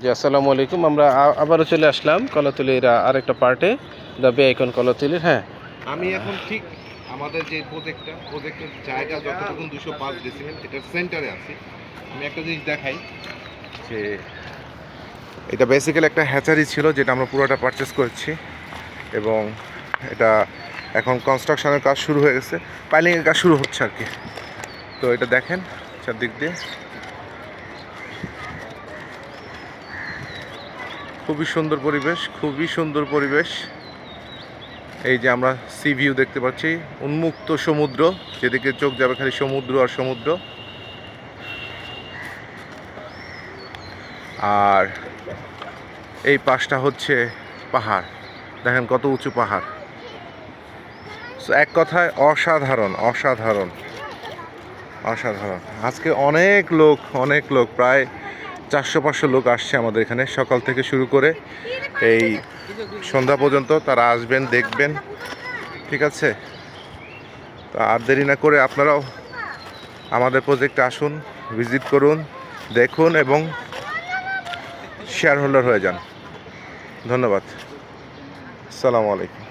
জি, আসসালামু আলাইকুম। আমরা আবারও চলে আসলাম কলাতলির আরেকটা পার্টে, দ্য বে আইকন কলাতলির। হ্যাঁ, আমি এখন ঠিক আমাদের যে প্রজেক্টের জায়গা যতটুকু 205 ডেসিমেল এটার সেন্টারে আছি। আমি একটা জিনিস দেখাই যে এটা বেসিক্যালি একটা হ্যাচারি ছিল যেটা আমরা পুরোটা পারচেস করেছি এবং এটা এখন কনস্ট্রাকশনের কাজ শুরু হয়ে গেছে, পাইলিংয়ের কাজ শুরু হচ্ছে আর কি। তো এটা দেখেন চারদিক দিয়ে খুবই সুন্দর পরিবেশ, খুবই সুন্দর পরিবেশ। এই যে আমরা সি ভিউ দেখতে পাচ্ছি, উন্মুক্ত সমুদ্র, যেদিকে চোখ যাবে খালি সমুদ্র আর সমুদ্র। আর এই পাশটা হচ্ছে পাহাড়, দেখেন কত উঁচু পাহাড়। এক কথায় অসাধারণ অসাধারণ অসাধারণ। আজকে অনেক লোক প্রায় 400-500 লোক আসছে আমাদের এখানে, সকাল থেকে শুরু করে এই সন্ধ্যা পর্যন্ত তারা আসবেন, দেখবেন। ঠিক আছে, তো আর দেরি না করে আপনারাও আমাদের প্রজেক্টে আসুন, ভিজিট করুন, দেখুন এবং শেয়ার হোল্ডার হয়ে যান। ধন্যবাদ। আসসালামু আলাইকুম।